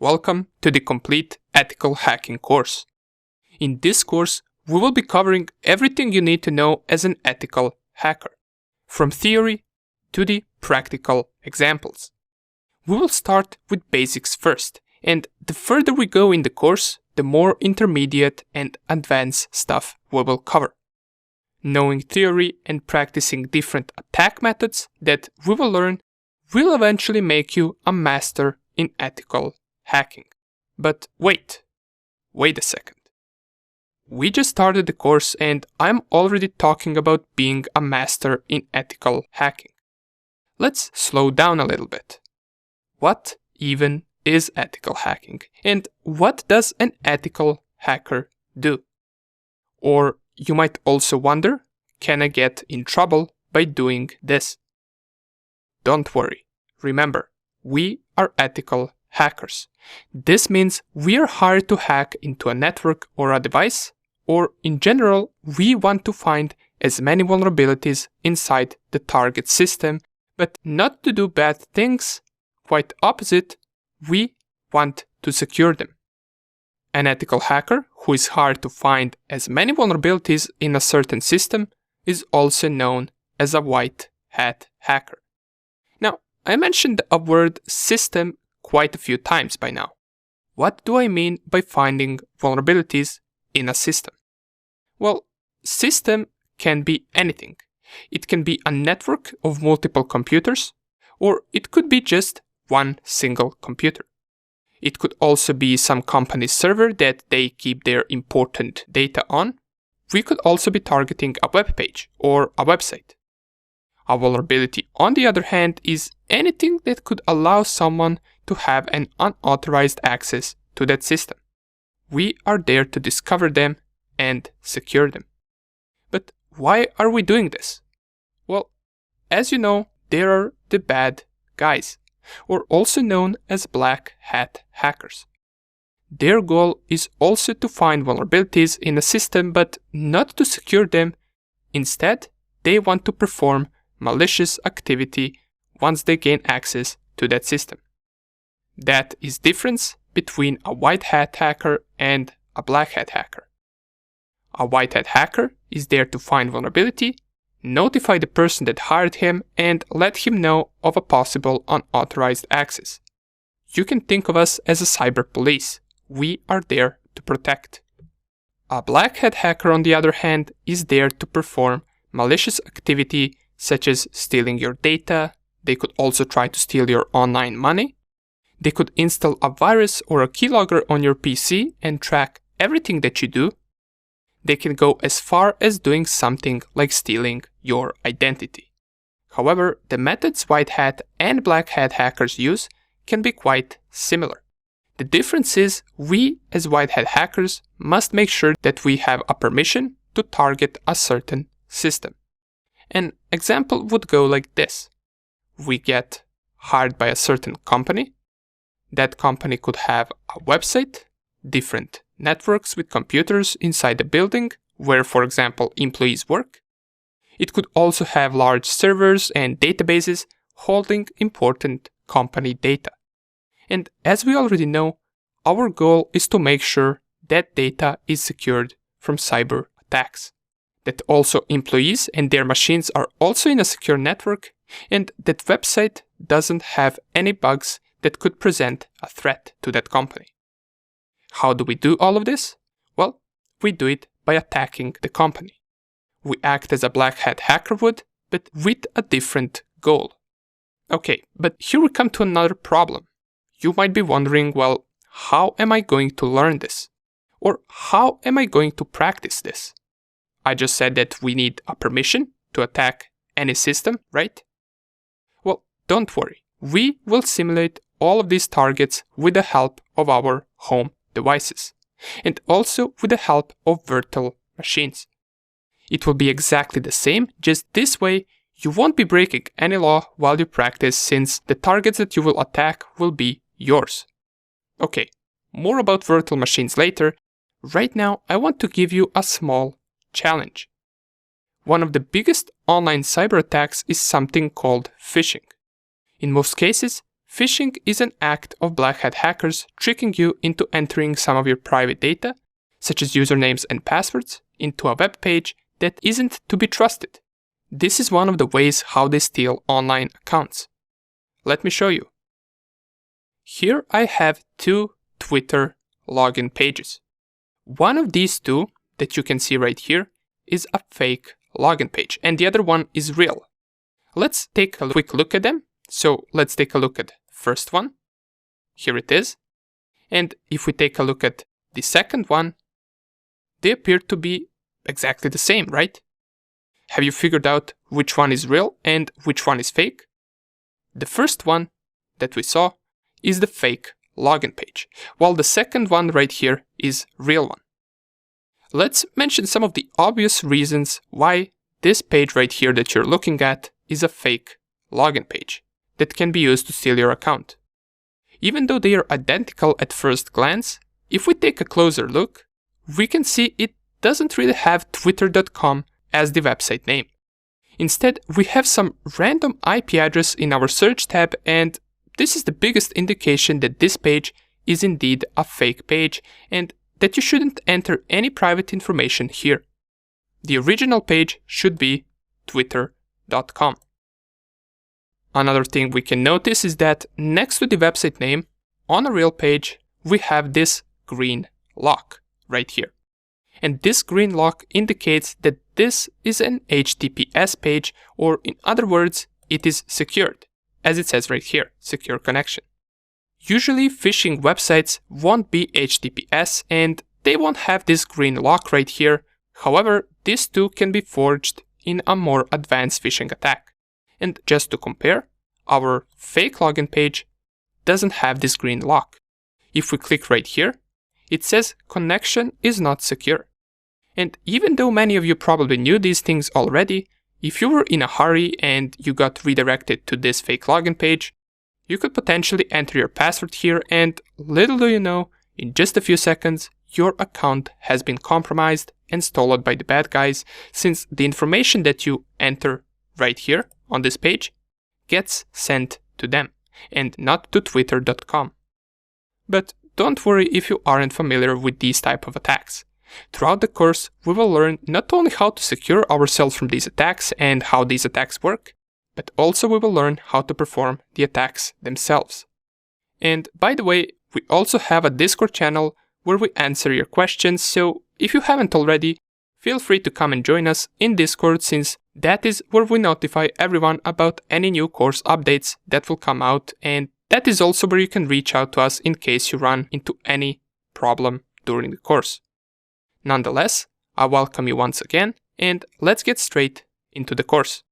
Welcome to the Complete Ethical Hacking course. In this course, we will be covering everything you need to know as an ethical hacker, from theory to the practical examples. We will start with basics first, and the further we go in the course, the more intermediate and advanced stuff we will cover. Knowing theory and practicing different attack methods that we will learn will eventually make you a master in ethical hacking. But wait a second. We just started the course and I'm already talking about being a master in ethical hacking. Let's slow down a little bit. What even is ethical hacking? And what does an ethical hacker do? Or you might also wonder, can I get in trouble by doing this? Don't worry. Remember, we are ethical hackers. This means we are hired to hack into a network or a device, or in general, we want to find as many vulnerabilities inside the target system, but not to do bad things. Quite opposite, we want to secure them. An ethical hacker who is hired to find as many vulnerabilities in a certain system is also known as a white hat hacker. Now, I mentioned the word system quite a few times by now. What do I mean by finding vulnerabilities in a system? Well, system can be anything. It can be a network of multiple computers, or it could be just one single computer. It could also be some company's server that they keep their important data on. We could also be targeting a web page or a website. A vulnerability, on the other hand, is anything that could allow someone to have an unauthorized access to that system. We are there to discover them and secure them. But why are we doing this? Well, as you know, there are the bad guys, or also known as black hat hackers. Their goal is also to find vulnerabilities in a system, but not to secure them. Instead, they want to perform malicious activity once they gain access to that system. That is the difference between a white hat hacker and a black hat hacker. A white hat hacker is there to find vulnerability, notify the person that hired him, and let him know of a possible unauthorized access. You can think of us as a cyber police. We are there to protect. A black hat hacker, on the other hand, is there to perform malicious activity such as stealing your data. They could also try to steal your online money. They could install a virus or a keylogger on your PC and track everything that you do. They can go as far as doing something like stealing your identity. However, the methods white hat and black hat hackers use can be quite similar. The difference is we as white hat hackers must make sure that we have a permission to target a certain system. An example would go like this. We get hired by a certain company. That company could have a website, different networks with computers inside the building where, for example, employees work. It could also have large servers and databases holding important company data. And as we already know, our goal is to make sure that data is secured from cyber attacks, that also employees and their machines are also in a secure network, and that website doesn't have any bugs that could present a threat to that company. How do we do all of this? Well, we do it by attacking the company. We act as a black hat hacker would, but with a different goal. Okay, but here we come to another problem. You might be wondering, well, how am I going to learn this? Or how am I going to practice this? I just said that we need a permission to attack any system, right? Well, don't worry. We will simulate all of these targets with the help of our home devices, and also with the help of virtual machines. It will be exactly the same, just this way you won't be breaking any law while you practice, since the targets that you will attack will be yours. Okay, more about virtual machines later. Right now I want to give you a small challenge. One of the biggest online cyber attacks is something called phishing. In most cases, phishing is an act of black hat hackers tricking you into entering some of your private data, such as usernames and passwords, into a web page that isn't to be trusted. This is one of the ways how they steal online accounts. Let me show you. Here I have two Twitter login pages. One of these two that you can see right here is a fake login page, and the other one is real. Let's take a quick look at them. So let's take a look at the first one. Here it is. And if we take a look at the second one, they appear to be exactly the same, right? Have you figured out which one is real and which one is fake? The first one that we saw is the fake login page, while the second one right here is real one. Let's mention some of the obvious reasons why this page right here that you're looking at is a fake login page that can be used to steal your account. Even though they are identical at first glance, if we take a closer look, we can see it doesn't really have twitter.com as the website name. Instead, we have some random IP address in our search tab, and this is the biggest indication that this page is indeed a fake page and that you shouldn't enter any private information here. The original page should be twitter.com. Another thing we can notice is that next to the website name, on a real page, we have this green lock right here. And this green lock indicates that this is an HTTPS page, or in other words, it is secured, as it says right here, secure connection. Usually phishing websites won't be HTTPS and they won't have this green lock right here. However, this too can be forged in a more advanced phishing attack. And just to compare, our fake login page doesn't have this green lock. If we click right here, it says connection is not secure. And even though many of you probably knew these things already, if you were in a hurry and you got redirected to this fake login page, you could potentially enter your password here, and little do you know, in just a few seconds, your account has been compromised and stolen by the bad guys, since the information that you enter right here on this page gets sent to them and not to twitter.com. But don't worry if you aren't familiar with these type of attacks. Throughout the course, we will learn not only how to secure ourselves from these attacks and how these attacks work, but also we will learn how to perform the attacks themselves. And by the way, we also have a Discord channel where we answer your questions, so if you haven't already, feel free to come and join us in Discord, since that is where we notify everyone about any new course updates that will come out, and that is also where you can reach out to us in case you run into any problem during the course. Nonetheless, I welcome you once again, and let's get straight into the course.